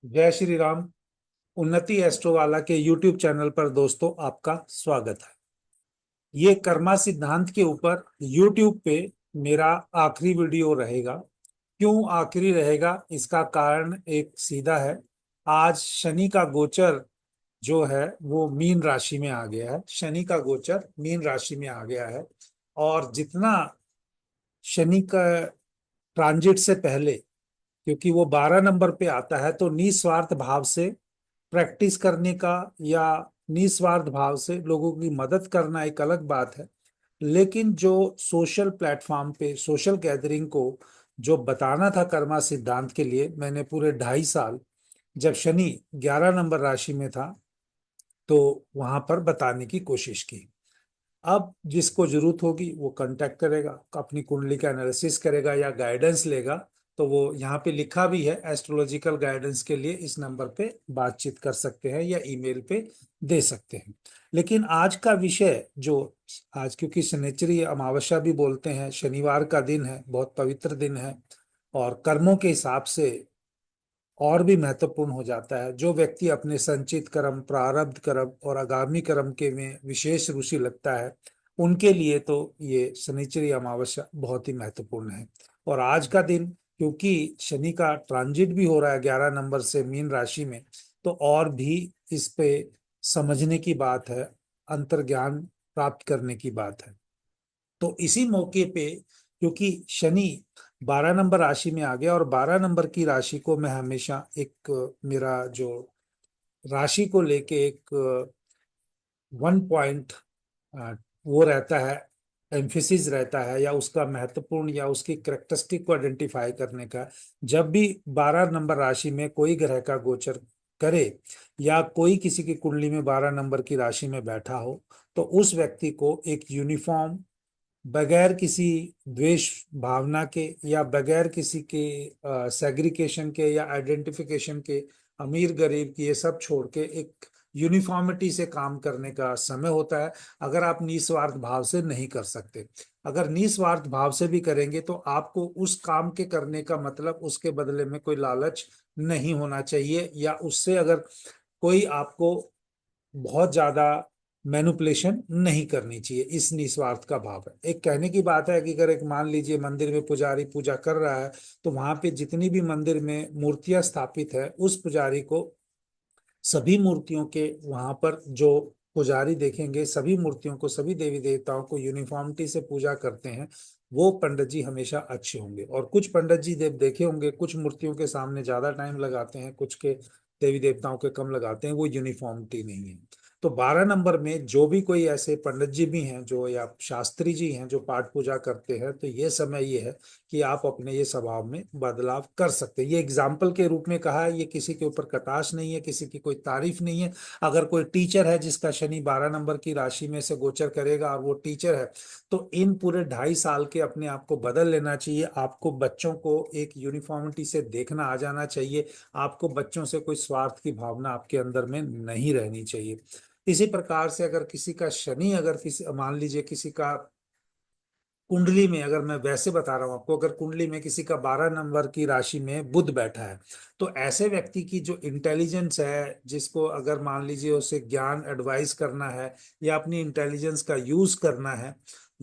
जय श्री राम। उन्नति एस्ट्रो वाला के यूट्यूब चैनल पर दोस्तों आपका स्वागत है। ये कर्मा सिद्धांत के ऊपर यूट्यूब पे मेरा आखिरी वीडियो रहेगा। क्यों आखिरी रहेगा, इसका कारण एक सीधा है। आज शनि का गोचर जो है वो मीन राशि में आ गया है। शनि का गोचर मीन राशि में आ गया है। और जितना शनि का ट्रांजिट से पहले, क्योंकि वो 12 नंबर पे आता है, तो निस्वार्थ भाव से प्रैक्टिस करने का या निस्वार्थ भाव से लोगों की मदद करना एक अलग बात है। लेकिन जो सोशल प्लेटफॉर्म पे सोशल गैदरिंग को जो बताना था कर्मा सिद्धांत के लिए, मैंने पूरे 2.5 साल जब शनि 11 नंबर राशि में था तो वहां पर बताने की कोशिश की। अब जिसको जरूरत होगी वो कांटेक्ट करेगा, अपनी कुंडली का एनालिसिस करेगा या गाइडेंस लेगा। तो वो यहाँ पे लिखा भी है, एस्ट्रोलॉजिकल गाइडेंस के लिए इस नंबर पे बातचीत कर सकते हैं या ईमेल पे दे सकते हैं। लेकिन आज का विषय जो आज, क्योंकि शनिचरी अमावस्या भी बोलते हैं, शनिवार का दिन है, बहुत पवित्र दिन है और कर्मों के हिसाब से और भी महत्वपूर्ण हो जाता है। जो व्यक्ति अपने संचित कर्म, प्रारब्ध कर्म और आगामी कर्म के में विशेष रुचि लगता है, उनके लिए तो ये शनिचरी अमावस्या बहुत ही महत्वपूर्ण है। और आज का दिन, क्योंकि शनि का ट्रांजिट भी हो रहा है 11 नंबर से मीन राशि में, तो और भी इस पे समझने की बात है, अंतर्ज्ञान प्राप्त करने की बात है। तो इसी मौके पे, क्योंकि शनि 12 नंबर राशि में आ गया और 12 नंबर की राशि को मैं हमेशा एक मेरा जो राशि को लेके एक 1 पॉइंट वो रहता है, एम्फेसिस रहता है, या उसका महत्वपूर्ण या उसकी करेक्टरिस्टिक को आइडेंटिफाई करने का। जब भी 12 नंबर राशि में कोई ग्रह का गोचर करे या कोई किसी की कुंडली में 12 नंबर की राशि में बैठा हो, तो उस व्यक्ति को एक यूनिफॉर्म, बगैर किसी द्वेष भावना के या बगैर किसी के सेग्रीगेशन के या आइडेंटिफिकेशन के, अमीर गरीब की ये सब छोड़ के एक यूनिफॉर्मिटी से काम करने का समय होता है। अगर आप निस्वार्थ भाव से नहीं कर सकते, अगर निस्वार्थ भाव से भी करेंगे तो आपको उस काम के करने का मतलब उसके बदले में कोई लालच नहीं होना चाहिए, या उससे अगर कोई आपको बहुत ज्यादा मैनुपुलेशन नहीं करनी चाहिए। इस निस्वार्थ का भाव है। एक कहने की बात है कि अगर एक मान लीजिए मंदिर में पुजारी पूजा कर रहा है, तो वहां पे जितनी भी मंदिर में मूर्तियां स्थापित है, उस पुजारी को सभी मूर्तियों के वहां पर जो पुजारी देखेंगे, सभी मूर्तियों को, सभी देवी देवताओं को यूनिफॉर्मिटी से पूजा करते हैं, वो पंडित जी हमेशा अच्छे होंगे। और कुछ पंडित जी देव देखे होंगे, कुछ मूर्तियों के सामने ज्यादा टाइम लगाते हैं, कुछ के देवी देवताओं के कम लगाते हैं, वो यूनिफॉर्मिटी नहीं है। तो 12 नंबर में जो भी कोई ऐसे पंडित जी भी हैं जो, या शास्त्री जी हैं जो पाठ पूजा करते हैं, तो ये समय ये है कि आप अपने ये स्वभाव में बदलाव कर सकते हैं। ये एग्जाम्पल के रूप में कहा है, ये किसी के ऊपर कटाक्ष नहीं है, किसी की कोई तारीफ नहीं है। अगर कोई टीचर है जिसका शनि 12 नंबर की राशि में से गोचर करेगा और वो टीचर है, तो इन पूरे 2.5 साल के अपने आप को बदल लेना चाहिए। आपको बच्चों को एक यूनिफॉर्मिटी से देखना आ जाना चाहिए। आपको बच्चों से कोई स्वार्थ की भावना आपके अंदर में नहीं रहनी चाहिए। इसी प्रकार से अगर किसी का शनि, अगर किसी, मान लीजिए किसी का कुंडली में, अगर मैं वैसे बता रहा हूं आपको, अगर कुंडली में किसी का 12 नंबर की राशि में बुध बैठा है, तो ऐसे व्यक्ति की जो इंटेलिजेंस है, जिसको अगर मान लीजिए उसे ज्ञान एडवाइस करना है या अपनी इंटेलिजेंस का यूज करना है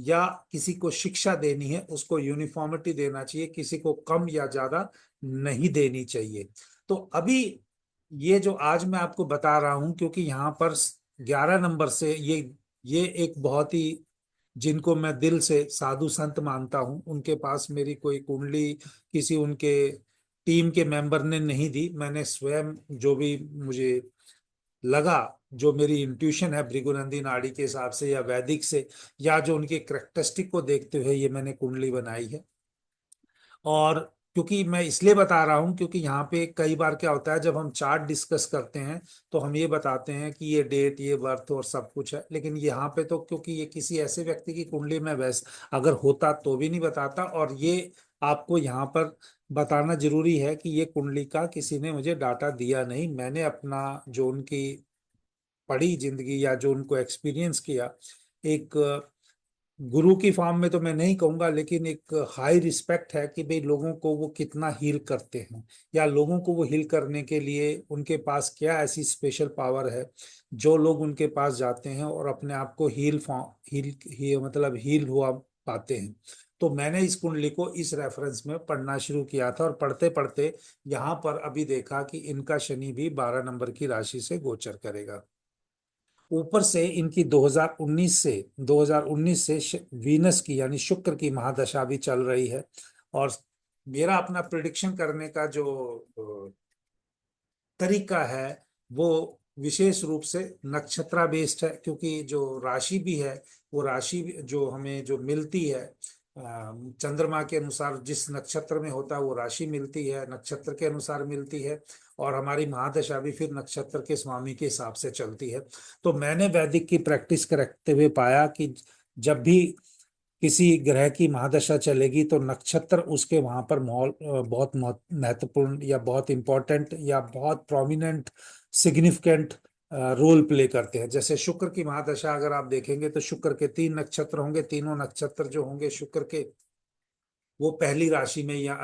या किसी को शिक्षा देनी है, उसको यूनिफॉर्मिटी देना चाहिए, किसी को कम या ज्यादा नहीं देनी चाहिए। तो अभी ये जो आज मैं आपको बता रहा हूं, क्योंकि यहाँ पर 11 नंबर से ये एक बहुत ही, जिनको मैं दिल से साधु संत मानता हूं, उनके पास मेरी कोई कुंडली किसी उनके टीम के मेंबर ने नहीं दी। मैंने स्वयं जो भी मुझे लगा, जो मेरी इंट्यूशन है भृगुनंदी नाड़ी के हिसाब से या वैदिक से, या जो उनके करेक्टरिस्टिक को देखते हुए ये मैंने कुंडली बनाई है। और क्योंकि मैं इसलिए बता रहा हूं, क्योंकि यहाँ पे कई बार क्या होता है, जब हम चार्ट डिस्कस करते हैं तो हम ये बताते हैं कि ये डेट, ये बर्थ और सब कुछ है, लेकिन यहाँ पे तो क्योंकि ये किसी ऐसे व्यक्ति की कुंडली में वैसे अगर होता तो भी नहीं बताता। और ये आपको यहाँ पर बताना जरूरी है कि ये कुंडली का किसी ने मुझे डाटा दिया नहीं, मैंने अपना जो उनकी पढ़ी जिंदगी या जो उनको एक्सपीरियंस किया, एक गुरु की फॉर्म में तो मैं नहीं कहूंगा, लेकिन एक हाई रिस्पेक्ट है कि भाई लोगों को वो कितना हील करते हैं, या लोगों को वो हील करने के लिए उनके पास क्या ऐसी स्पेशल पावर है जो लोग उनके पास जाते हैं और अपने आप को मतलब हील हुआ पाते हैं। तो मैंने इस कुंडली को इस रेफरेंस में पढ़ना शुरू किया था, और पढ़ते पढ़ते यहाँ पर अभी देखा कि इनका शनि भी 12 नंबर की राशि से गोचर करेगा। ऊपर से इनकी 2019 से वीनस की यानी शुक्र की महादशा भी चल रही है। और मेरा अपना प्रिडिक्शन करने का जो तरीका है वो विशेष रूप से नक्षत्रा बेस्ड है, क्योंकि जो राशि भी है वो राशि जो हमें जो मिलती है चंद्रमा के अनुसार जिस नक्षत्र में होता है वो राशि मिलती है, नक्षत्र के अनुसार मिलती है। और हमारी महादशा भी फिर नक्षत्र के स्वामी के हिसाब से चलती है। तो मैंने वैदिक की प्रैक्टिस करते हुए पाया कि जब भी किसी ग्रह की महादशा चलेगी तो नक्षत्र उसके वहां पर बहुत महत्वपूर्ण या बहुत इंपॉर्टेंट या बहुत प्रोमिनेंट सिग्निफिकेंट रोल प्ले करते हैं। जैसे शुक्र की महादशा अगर आप देखेंगे तो शुक्र के 3 नक्षत्र होंगे, तीनों नक्षत्र जो होंगे शुक्र के वो पहली राशि में या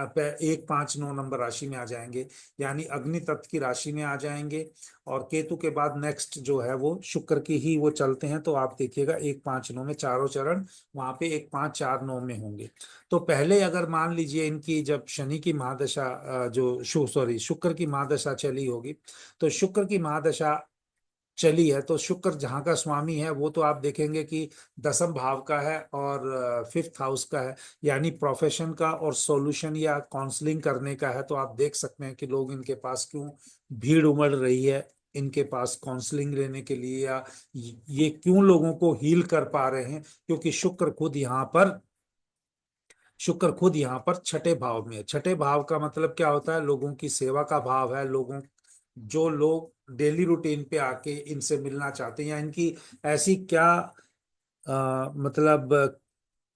1 5 9 नंबर राशि में आ जाएंगे, यानी अग्नि तत्व की राशि में आ जाएंगे। और केतु के बाद नेक्स्ट जो है वो शुक्र की ही वो चलते हैं, तो आप देखिएगा 1 5 9 में चारों चरण वहां पे 1 5 4 9 में होंगे। तो पहले अगर मान लीजिए इनकी जब शनि की महादशा जो शुक्र की महादशा चली होगी, तो शुक्र की महादशा चली है तो शुक्र जहाँ का स्वामी है वो तो आप देखेंगे कि 10th भाव का है और 5th हाउस का है, यानी प्रोफेशन का और सॉल्यूशन या काउंसलिंग करने का है। तो आप देख सकते हैं कि लोग इनके पास क्यों भीड़ उमड़ रही है इनके पास काउंसलिंग लेने के लिए, या ये क्यों लोगों को हील कर पा रहे हैं, क्योंकि शुक्र खुद यहाँ पर 6ठे भाव में है। 6ठे भाव का मतलब क्या होता है, लोगों की सेवा का भाव है। जो लोग डेली रूटीन पे आके इनसे मिलना चाहते हैं, या इनकी ऐसी क्या मतलब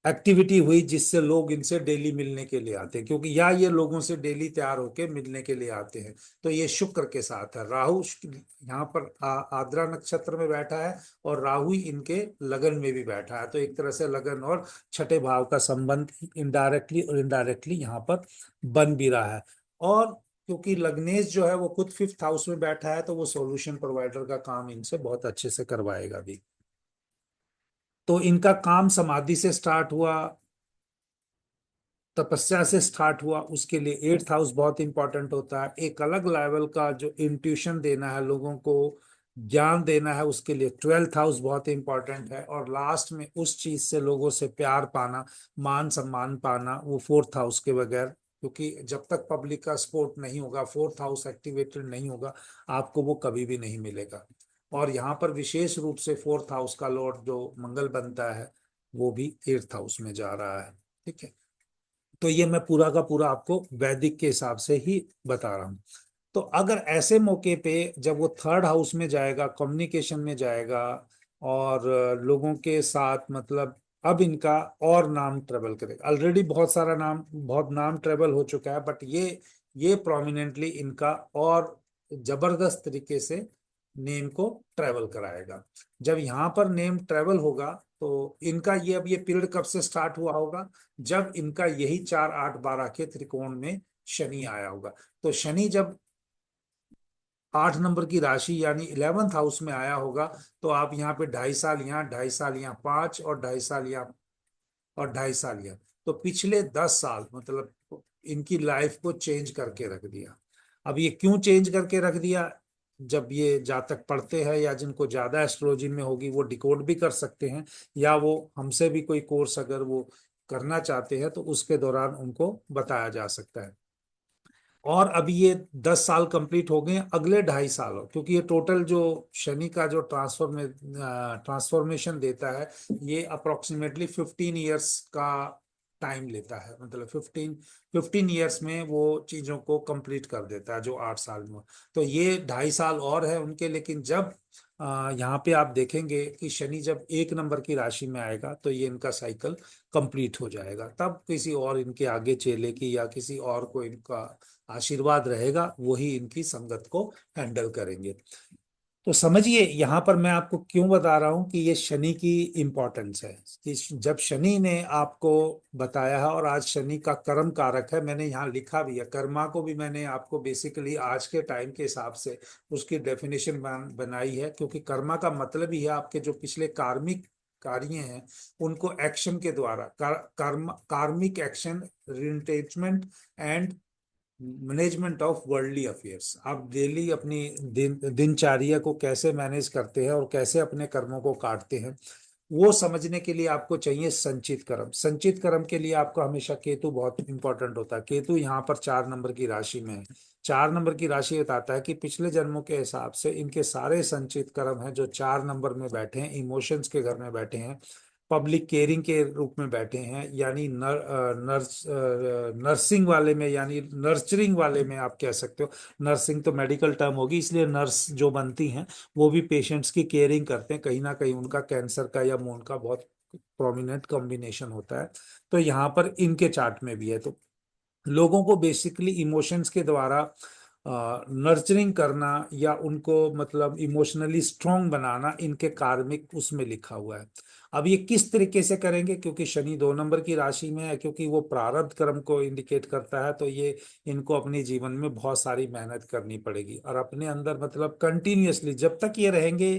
एक्टिविटी हुई जिससे लोग इनसे डेली मिलने के लिए आते हैं, क्योंकि या ये लोगों से डेली तैयार होके मिलने के लिए आते हैं। तो ये शुक्र के साथ है। यहाँ पर आद्रा नक्षत्र में बैठा है, और राहु ही इनके लगन में भी बैठा है। तो एक तरह से लगन और 6ठे भाव का संबंध इनडायरेक्टली और इनडायरेक्टली यहाँ पर बन भी रहा है। और क्योंकि लग्नेश जो है वो खुद 5th हाउस में बैठा है, तो वो सॉल्यूशन प्रोवाइडर का काम इनसे बहुत अच्छे से करवाएगा भी। तो इनका काम समाधि से स्टार्ट हुआ, तपस्या से स्टार्ट हुआ, उसके लिए 8th हाउस बहुत इंपॉर्टेंट होता है। एक अलग लेवल का जो इंट्यूशन देना है, लोगों को ज्ञान देना है, उसके लिए 12th हाउस बहुत इंपॉर्टेंट है। और लास्ट में उस चीज से लोगों से प्यार पाना, मान सम्मान पाना, वो 4th हाउस के बगैर, क्योंकि जब तक पब्लिक का सपोर्ट नहीं होगा, 4th हाउस एक्टिवेटेड नहीं होगा, आपको वो कभी भी नहीं मिलेगा। और यहाँ पर विशेष रूप से 4th हाउस का लॉर्ड जो मंगल बनता है वो भी 8th हाउस में जा रहा है। ठीक है। तो ये मैं पूरा का पूरा आपको वैदिक के हिसाब से ही बता रहा हूँ। तो अगर ऐसे मौके पे जब वो 3rd हाउस में जाएगा, कम्युनिकेशन में जाएगा, और लोगों के साथ मतलब अब इनका और नाम ट्रेवल करेगा। ऑलरेडी बहुत नाम ट्रेवल हो चुका है, बट ये प्रोमिनेंटली इनका और जबरदस्त तरीके से नेम को ट्रेवल कराएगा। जब यहाँ पर नेम ट्रेवल होगा तो इनका ये अब ये पीरियड कब से स्टार्ट हुआ होगा, जब इनका यही 4 8 12 के त्रिकोण में शनि आया होगा। तो शनि जब 8 नंबर की राशि यानी 11th हाउस में आया होगा, तो आप यहाँ पे 2.5 साल यहाँ, 2.5 साल यहाँ, 5 और 2.5 साल यहाँ, और 2.5 साल यहाँ। तो पिछले 10 साल मतलब इनकी लाइफ को चेंज करके रख दिया। अब ये क्यों चेंज करके रख दिया, जब ये जातक पढ़ते हैं या जिनको ज्यादा एस्ट्रोलॉजी में होगी वो डिकोड भी कर सकते हैं, या वो हमसे भी कोई कोर्स अगर वो करना चाहते हैं तो उसके दौरान उनको बताया जा सकता है। और अभी ये 10 साल कंप्लीट हो गए, अगले 2.5 साल हो, क्योंकि ये टोटल जो शनि का जो ट्रांसफॉर्मेशन देता है, ये अप्रोक्सीमेटली 15 ईयर्स का टाइम लेता है। मतलब 15 ईयर्स में वो चीजों को कंप्लीट कर देता है जो 8 साल में। तो ये 2.5 साल और है उनके। लेकिन जब यहाँ पे आप देखेंगे कि शनि जब 1 नंबर की राशि में आएगा तो ये इनका साइकिल कंप्लीट हो जाएगा। तब किसी और इनके आगे चेले की या किसी और को इनका आशीर्वाद रहेगा, वही इनकी संगत को हैंडल करेंगे। तो समझिए यहाँ पर मैं आपको क्यों बता रहा हूं कि ये शनि की इम्पोर्टेंस है, कि जब शनि ने आपको बताया है, और आज शनि का कर्म कारक है, मैंने यहाँ लिखा भी है, कर्मा को भी मैंने आपको बेसिकली आज के टाइम के हिसाब से उसकी डेफिनेशन बनाई है, क्योंकि कर्मा का मतलब ही है आपके जो पिछले कार्मिक कार्य हैं उनको एक्शन के द्वारा कार्मिक action, detachment and management of worldly affairs. आप डेली अपनी दिनचर्या को कैसे मैनेज करते हैं और कैसे अपने कर्मों को काटते हैं, वो समझने के लिए आपको चाहिए संचित कर्म। संचित कर्म के लिए आपको हमेशा केतु बहुत इंपॉर्टेंट होता है। केतु यहाँ पर 4 नंबर की राशि में है। 4 नंबर की राशि बताता है कि पिछले जन्मों के हिसाब से इनके सारे संचित कर्म हैं जो 4 नंबर में बैठे हैं, इमोशंस के घर में बैठे हैं, पब्लिक केयरिंग के रूप में बैठे हैं, यानी नर्सिंग वाले में, यानी नर्चरिंग वाले में आप कह सकते हो। नर्सिंग तो मेडिकल टर्म होगी, इसलिए नर्स जो बनती हैं वो भी पेशेंट्स की केयरिंग करते हैं। कहीं ना कहीं उनका कैंसर का या मून का बहुत प्रोमिनेंट कॉम्बिनेशन होता है। तो यहाँ पर इनके चार्ट में भी है। तो लोगों को बेसिकली इमोशंस के द्वारा नर्चरिंग करना या उनको मतलब इमोशनली स्ट्रांग बनाना इनके कार्मिक उसमें लिखा हुआ है। अब ये किस तरीके से करेंगे, क्योंकि शनि 2 नंबर की राशि में है, क्योंकि वो प्रारब्ध कर्म को इंडिकेट करता है, तो ये इनको अपने जीवन में बहुत सारी मेहनत करनी पड़ेगी, और अपने अंदर मतलब कंटिन्यूअसली जब तक ये रहेंगे,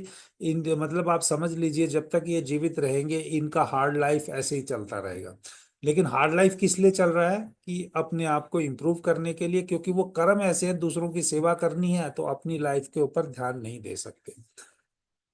इन मतलब आप समझ लीजिए जब तक ये जीवित रहेंगे इनका हार्ड लाइफ ऐसे ही चलता रहेगा। लेकिन हार्ड लाइफ किस लिए चल रहा है, कि अपने आप को इम्प्रूव करने के लिए, क्योंकि वो कर्म ऐसे हैं, दूसरों की सेवा करनी है तो अपनी लाइफ के ऊपर ध्यान नहीं दे सकते।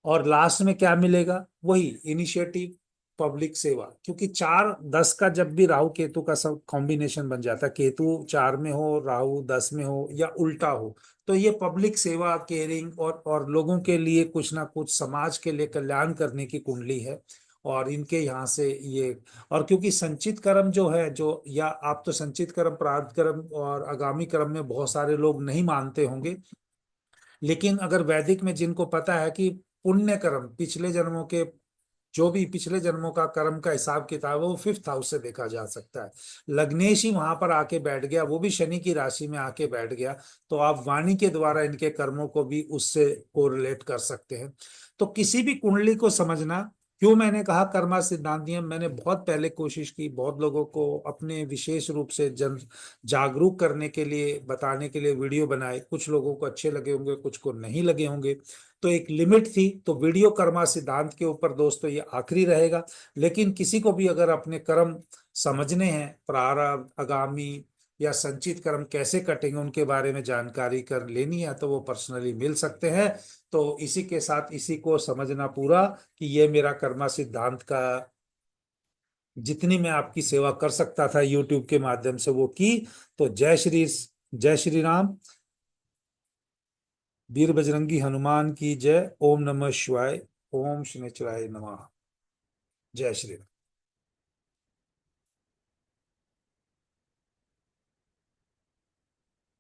और लास्ट में क्या मिलेगा, वही इनिशिएटिव, पब्लिक सेवा। क्योंकि 4 10 का जब भी राहु केतु का सब कॉम्बिनेशन बन जाता है, केतु 4 में हो, राहु 10 में हो या उल्टा हो, तो ये पब्लिक सेवा, केयरिंग और लोगों के लिए कुछ ना कुछ समाज के लिए कल्याण करने की कुंडली है। और इनके यहाँ से ये, और क्योंकि संचित कर्म जो है, जो या आप तो संचित कर्म, प्रारब्ध कर्म और आगामी कर्म में बहुत सारे लोग नहीं मानते होंगे, लेकिन अगर वैदिक में जिनको पता है कि पुण्य कर्म, पिछले जन्मों के जो भी पिछले जन्मों का कर्म का हिसाब किताब है वो 5th हाउस से देखा जा सकता है। लग्नेश ही वहां पर आके बैठ गया, वो भी शनि की राशि में आके बैठ गया, तो आप वाणी के द्वारा इनके कर्मों को भी उससे कोरिलेट कर सकते हैं। तो किसी भी कुंडली को समझना, क्यों मैंने कहा कर्मा सिद्धांत नियम, मैंने बहुत पहले कोशिश की बहुत लोगों को अपने विशेष रूप से जन जागरूक करने के लिए, बताने के लिए वीडियो बनाए। कुछ लोगों को अच्छे लगे होंगे, कुछ को नहीं लगे होंगे, तो एक लिमिट थी। तो वीडियो कर्मा सिद्धांत के ऊपर दोस्तों ये आखिरी रहेगा। लेकिन किसी को भी अगर अपने कर्म समझने हैं, प्रारब्ध, आगामी या संचित कर्म कैसे कटेंगे उनके बारे में जानकारी कर लेनी है, तो वो पर्सनली मिल सकते हैं। तो इसी के साथ इसी को समझना पूरा, कि ये मेरा कर्मा सिद्धांत का जितनी मैं आपकी सेवा कर सकता था यूट्यूब के माध्यम से वो की। तो जय श्री राम, वीर बजरंगी हनुमान की जय। ओम नमः शिवाय। ओम शनिचराय नमः। जय श्री राम।